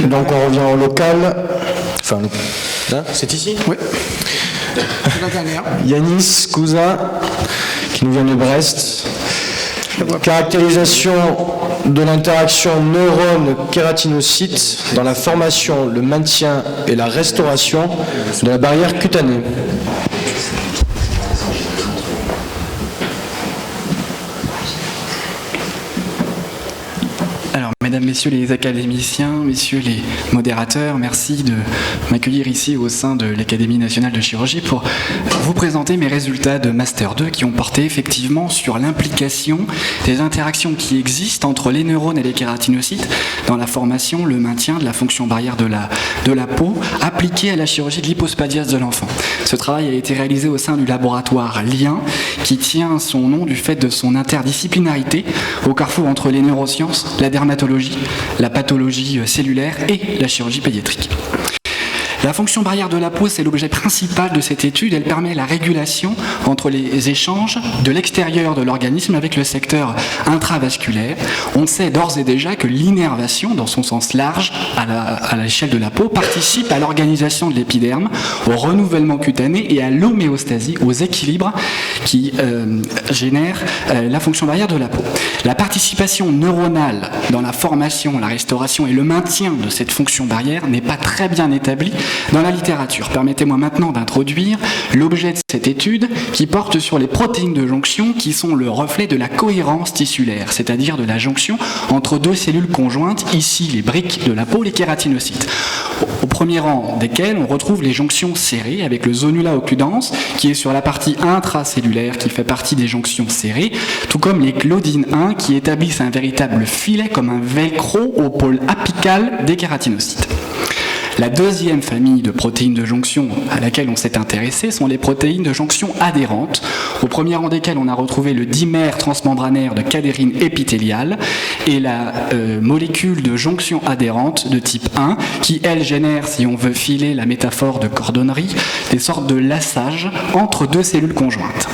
Donc on revient au local. Enfin, là, c'est ici ? Oui. C'est la dernière. Yanis Cousin, qui nous vient de Brest. Caractérisation de l'interaction neurone-kératinocyte dans la formation, le maintien et la restauration de la barrière cutanée. Alors, mesdames, messieurs les académiciens, messieurs les modérateurs, merci de m'accueillir ici au sein de l'Académie nationale de chirurgie pour vous présenter mes résultats de Master 2 qui ont porté effectivement sur l'implication des interactions qui existent entre les neurones et les kératinocytes dans la formation, le maintien de la fonction barrière de la peau appliquée à la chirurgie de l'hypospadias de l'enfant. Ce travail a été réalisé au sein du laboratoire Lien qui tient son nom du fait de son interdisciplinarité au carrefour entre les neurosciences, la dermatologie, la pathologie cellulaire et la chirurgie pédiatrique. La fonction barrière de la peau, c'est l'objet principal de cette étude. Elle permet la régulation entre les échanges de l'extérieur de l'organisme avec le secteur intravasculaire. On sait d'ores et déjà que l'innervation, dans son sens large, à l'échelle de la peau, participe à l'organisation de l'épiderme, au renouvellement cutané et à l'homéostasie, aux équilibres qui génèrent la fonction barrière de la peau. La participation neuronale dans la formation, la restauration et le maintien de cette fonction barrière n'est pas très bien établie dans la littérature. Permettez-moi maintenant d'introduire l'objet de cette étude qui porte sur les protéines de jonction qui sont le reflet de la cohérence tissulaire, c'est-à-dire de la jonction entre deux cellules conjointes, ici les briques de la peau, les kératinocytes. Au premier rang desquels on retrouve les jonctions serrées avec le zonula occludens qui est sur la partie intracellulaire qui fait partie des jonctions serrées, tout comme les claudines 1 qui établissent un véritable filet comme un velcro au pôle apical des kératinocytes. La deuxième famille de protéines de jonction à laquelle on s'est intéressé sont les protéines de jonction adhérentes, au premier rang desquelles on a retrouvé le dimère transmembranaire de cadérine épithéliale et la molécule de jonction adhérente de type 1 qui, elle, génère, si on veut filer la métaphore de cordonnerie, des sortes de lassages entre deux cellules conjointes.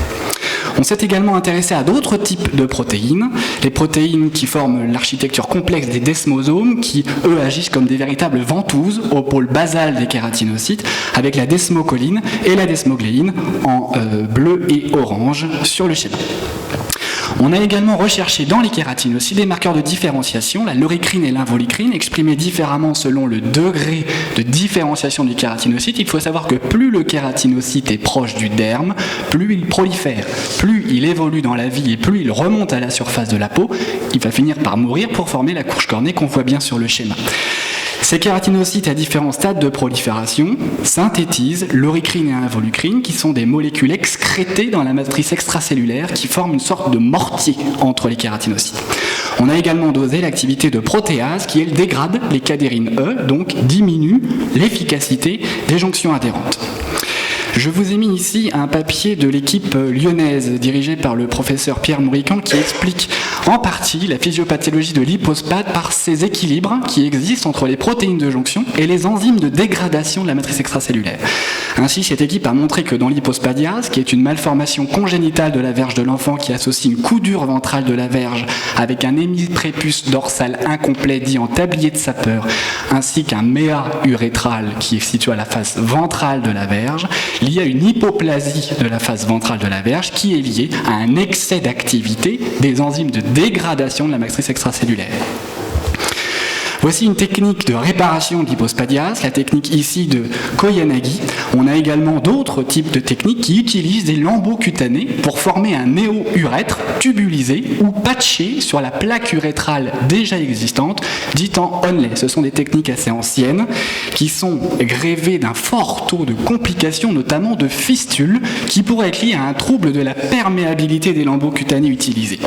On s'est également intéressé à d'autres types de protéines, les protéines qui forment l'architecture complexe des desmosomes, qui, eux, agissent comme des véritables ventouses au pôle basal des kératinocytes, avec la desmocholine et la desmogléine en bleu et orange sur le schéma. On a également recherché dans les kératinocytes des marqueurs de différenciation, la loricrine et l'involucrine, exprimés différemment selon le degré de différenciation du kératinocyte. Il faut savoir que plus le kératinocyte est proche du derme, plus il prolifère, plus il évolue dans la vie et plus il remonte à la surface de la peau, il va finir par mourir pour former la couche cornée qu'on voit bien sur le schéma. Ces kératinocytes à différents stades de prolifération synthétisent loricrine et involucrine qui sont des molécules excrétées dans la matrice extracellulaire qui forment une sorte de mortier entre les kératinocytes. On a également dosé l'activité de protéase qui, elle, dégrade les cadérines E, donc diminue l'efficacité des jonctions adhérentes. Je vous ai mis ici un papier de l'équipe lyonnaise dirigée par le professeur Pierre Mourican qui explique en partie la physiopathologie de l'hypospade par ces équilibres qui existent entre les protéines de jonction et les enzymes de dégradation de la matrice extracellulaire. Ainsi, cette équipe a montré que dans l'hypospadiase, qui est une malformation congénitale de la verge de l'enfant qui associe une coudure ventrale de la verge avec un hémiprépuce dorsal incomplet dit en tablier de sapeur, ainsi qu'un méa urétral qui est situé à la face ventrale de la verge, il y a une hypoplasie de la face ventrale de la verge qui est liée à un excès d'activité des enzymes de dégradation de la matrice extracellulaire. Voici une technique de réparation de l'hypospadias, la technique ici de Koyanagi. On a également d'autres types de techniques qui utilisent des lambeaux cutanés pour former un néo-urètre tubulisé ou patché sur la plaque urétrale déjà existante, dite en onlay. Ce sont des techniques assez anciennes qui sont grévées d'un fort taux de complications, notamment de fistules, qui pourraient être liées à un trouble de la perméabilité des lambeaux cutanés utilisés.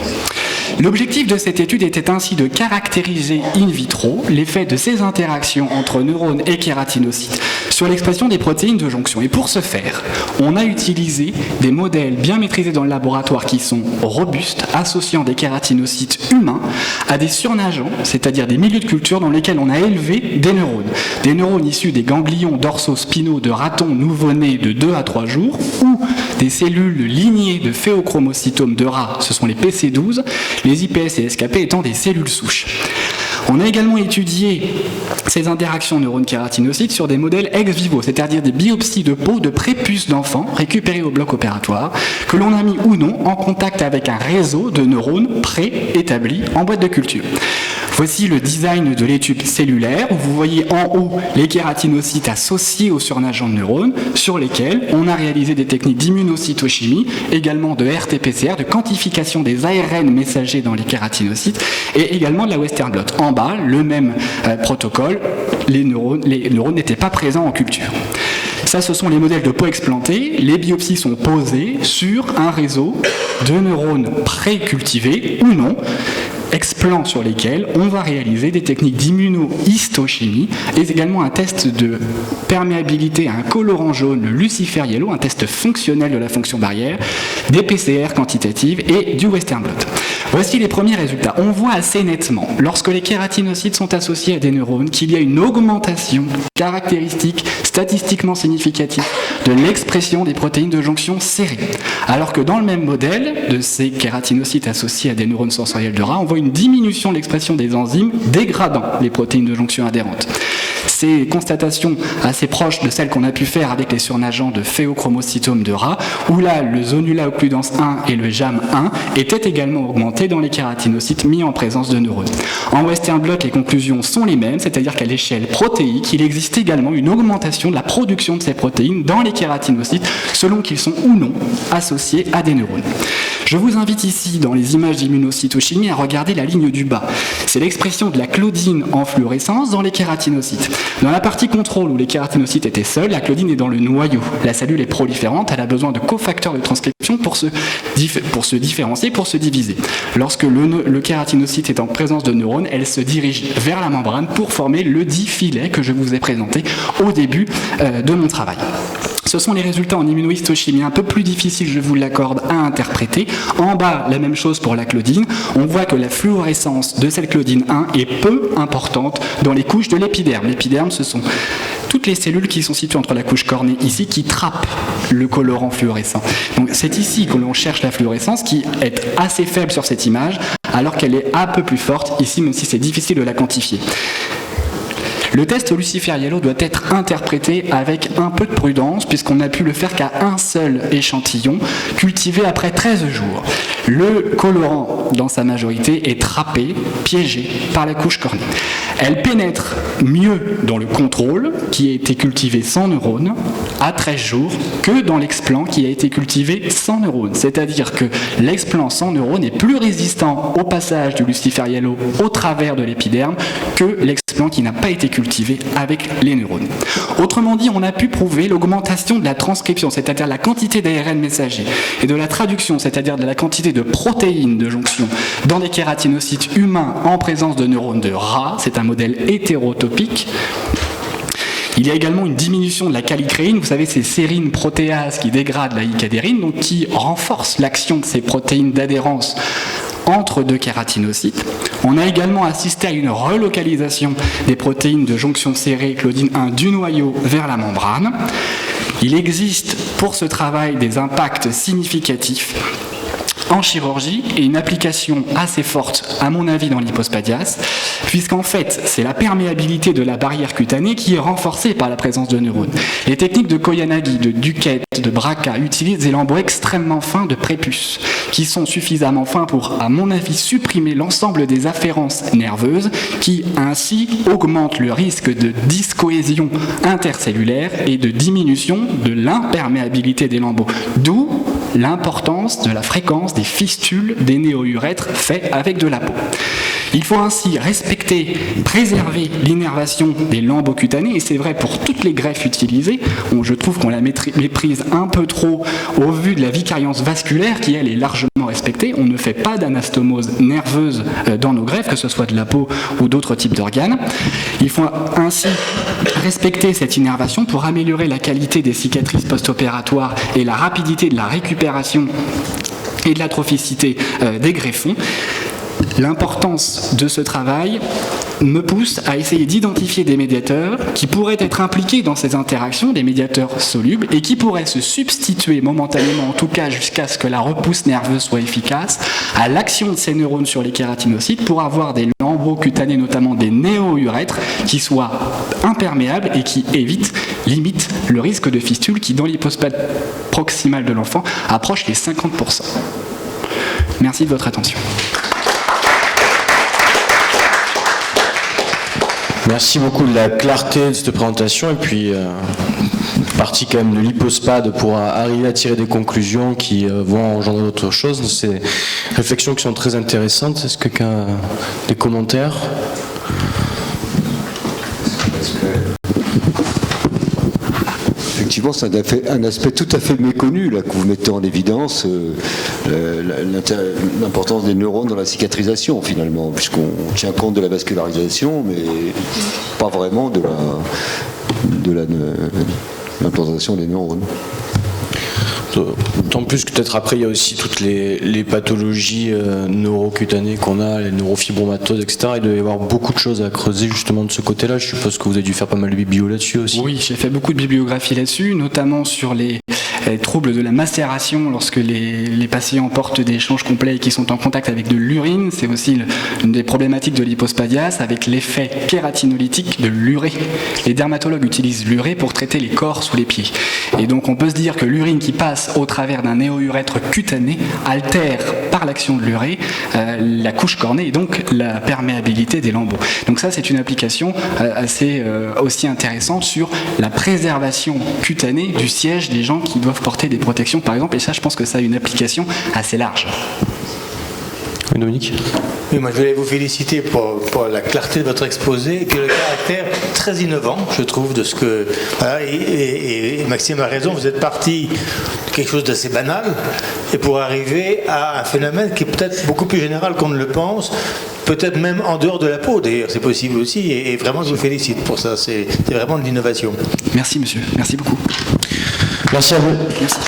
L'objectif de cette étude était ainsi de caractériser in vitro l'effet de ces interactions entre neurones et kératinocytes sur l'expression des protéines de jonction. Et pour ce faire, on a utilisé des modèles bien maîtrisés dans le laboratoire qui sont robustes, associant des kératinocytes humains à des surnageants, c'est-à-dire des milieux de culture dans lesquels on a élevé des neurones. Des neurones issus des ganglions dorso-spinaux de ratons nouveau-nés de 2 à 3 jours ou des cellules lignées de phéochromocytomes de rats, ce sont les PC12, les IPS et SKP étant des cellules souches. On a également étudié ces interactions neurones-kératinocytes sur des modèles ex vivo, c'est-à-dire des biopsies de peau de prépuces d'enfants récupérés au bloc opératoire, que l'on a mis ou non en contact avec un réseau de neurones préétablis en boîte de culture. Voici le design de l'étude cellulaire, où vous voyez en haut les kératinocytes associés aux surnageants de neurones, sur lesquels on a réalisé des techniques d'immunocytochimie, également de RT-PCR, de quantification des ARN messagers dans les kératinocytes, et également de la Western blot. En bas, le même protocole, les neurones n'étaient pas présents en culture. Ça, ce sont les modèles de peau explantée. Les biopsies sont posées sur un réseau de neurones pré-cultivés ou non, explants sur lesquels on va réaliser des techniques d'immunohistochimie et également un test de perméabilité à un colorant jaune, le Lucifer Yellow, un test fonctionnel de la fonction barrière, des PCR quantitatives et du Western blot. Voici les premiers résultats. On voit assez nettement, lorsque les kératinocytes sont associés à des neurones, qu'il y a une augmentation caractéristique statistiquement significative de l'expression des protéines de jonction serrées. Alors que dans le même modèle de ces kératinocytes associés à des neurones sensoriels de rat, on voit une diminution de l'expression des enzymes dégradant les protéines de jonction adhérentes. Ces constatations assez proches de celles qu'on a pu faire avec les surnageants de phéochromocytome de rat, où là, le zonula occludens 1 et le JAM1 étaient également augmentés dans les kératinocytes mis en présence de neurones. En Western blot, les conclusions sont les mêmes, c'est-à-dire qu'à l'échelle protéique, il existe également une augmentation de la production de ces protéines dans les kératinocytes, selon qu'ils sont ou non associés à des neurones. Je vous invite ici, dans les images d'immunocytochimie, à regarder la ligne du bas. C'est l'expression de la claudine en fluorescence dans les kératinocytes. Dans la partie contrôle où les kératinocytes étaient seuls, la claudine est dans le noyau. La cellule est proliférante, elle a besoin de cofacteurs de transcription pour se différencier, pour se diviser. Lorsque le kératinocyte est en présence de neurones, elle se dirige vers la membrane pour former le dit filet que je vous ai présenté au début de mon travail. Ce sont les résultats en immunohistochimie un peu plus difficiles, je vous l'accorde, à interpréter. En bas, la même chose pour la claudine. On voit que la fluorescence de cette claudine 1 est peu importante dans les couches de l'épiderme. L'épiderme, ce sont toutes les cellules qui sont situées entre la couche cornée ici qui trappent le colorant fluorescent. Donc c'est ici que l'on cherche la fluorescence qui est assez faible sur cette image, alors qu'elle est un peu plus forte ici, même si c'est difficile de la quantifier. Le test Lucifer Yellow doit être interprété avec un peu de prudence puisqu'on n'a pu le faire qu'à un seul échantillon cultivé après 13 jours. Le colorant, dans sa majorité, est trappé, piégé par la couche cornée. Elle pénètre mieux dans le contrôle, qui a été cultivé sans neurones, à 13 jours, que dans l'explant qui a été cultivé sans neurones. C'est-à-dire que l'explant sans neurones est plus résistant au passage du Lucifer Yellow au travers de l'épiderme que l'explant qui n'a pas été cultivé avec les neurones. Autrement dit, on a pu prouver l'augmentation de la transcription, c'est-à-dire la quantité d'ARN messager, et de la traduction, c'est-à-dire de la quantité de protéines de jonction dans des kératinocytes humains en présence de neurones de rat. C'est un modèle hétérotopique. Il y a également une diminution de la kallicréine, vous savez, ces sérines protéases qui dégradent la I-cadérine, donc qui renforcent l'action de ces protéines d'adhérence entre deux kératinocytes. On a également assisté à une relocalisation des protéines de jonction serrée claudine 1 du noyau vers la membrane. Il existe pour ce travail des impacts significatifs en chirurgie et une application assez forte, à mon avis, dans l'hypospadias, puisqu'en fait, c'est la perméabilité de la barrière cutanée qui est renforcée par la présence de neurones. Les techniques de Koyanagi, de Duquette, de Braca utilisent des lambeaux extrêmement fins de prépuce, qui sont suffisamment fins pour, à mon avis, supprimer l'ensemble des afférences nerveuses, qui ainsi augmentent le risque de dyscohésion intercellulaire et de diminution de l'imperméabilité des lambeaux. D'où l'importance de la fréquence des fistules des néo-urètres faits avec de la peau. Il faut ainsi respecter, préserver l'innervation des lambeaux cutanés, et c'est vrai pour toutes les greffes utilisées. Je trouve qu'on la méprise un peu trop au vu de la vicariance vasculaire qui, elle, est largement respectée. On ne fait pas d'anastomose nerveuse dans nos greffes, que ce soit de la peau ou d'autres types d'organes. Il faut ainsi respecter cette innervation pour améliorer la qualité des cicatrices post-opératoires et la rapidité de la récupération et de l'atrophicité des greffons. L'importance de ce travail me pousse à essayer d'identifier des médiateurs qui pourraient être impliqués dans ces interactions, des médiateurs solubles, et qui pourraient se substituer momentanément, en tout cas jusqu'à ce que la repousse nerveuse soit efficace, à l'action de ces neurones sur les kératinocytes pour avoir des lambeaux cutanés, notamment des néo-urètres, qui soient imperméables et qui limitent le risque de fistule qui, dans l'hypospade proximale de l'enfant, approche les 50%. Merci de votre attention. Merci beaucoup de la clarté de cette présentation et puis partie quand même de l'hypospade pour arriver à tirer des conclusions qui vont engendrer d'autres choses. C'est des réflexions qui sont très intéressantes. Est-ce que quelqu'un a des commentaires ? Effectivement, c'est un aspect tout à fait méconnu là, que vous mettez en évidence, l'importance des neurones dans la cicatrisation finalement, puisqu'on tient compte de la vascularisation, mais pas vraiment de l'implantation des neurones. D'autant plus que peut-être après il y a aussi toutes les pathologies neurocutanées qu'on a, les neurofibromatoses, etc. Il doit y avoir beaucoup de choses à creuser justement de ce côté-là. Je suppose que vous avez dû faire pas mal de biblio là-dessus aussi. Oui, j'ai fait beaucoup de bibliographie là-dessus, notamment sur les troubles de la macération lorsque les patients portent des changes complets et qui sont en contact avec de l'urine. C'est aussi une des problématiques de l'hypospadias avec l'effet kératinolytique de l'urée. Les dermatologues utilisent l'urée pour traiter les corps sous les pieds. Et donc on peut se dire que l'urine qui passe au travers d'un néo-urètre cutané altère par l'action de l'urée la couche cornée et donc la perméabilité des lambeaux. Donc ça c'est une application assez aussi intéressante sur la préservation cutanée du siège des gens qui doivent porter des protections par exemple, et ça je pense que ça a une application assez large. Oui, Dominique ? Oui, moi je voulais vous féliciter pour la clarté de votre exposé et puis le caractère très innovant, je trouve, de ce que... Voilà, et Maxime a raison, vous êtes parti de quelque chose d'assez banal et pour arriver à un phénomène qui est peut-être beaucoup plus général qu'on ne le pense, peut-être même en dehors de la peau d'ailleurs, c'est possible aussi, et vraiment je vous félicite pour ça, c'est vraiment de l'innovation. Merci monsieur, merci beaucoup. Merci à vous. Merci.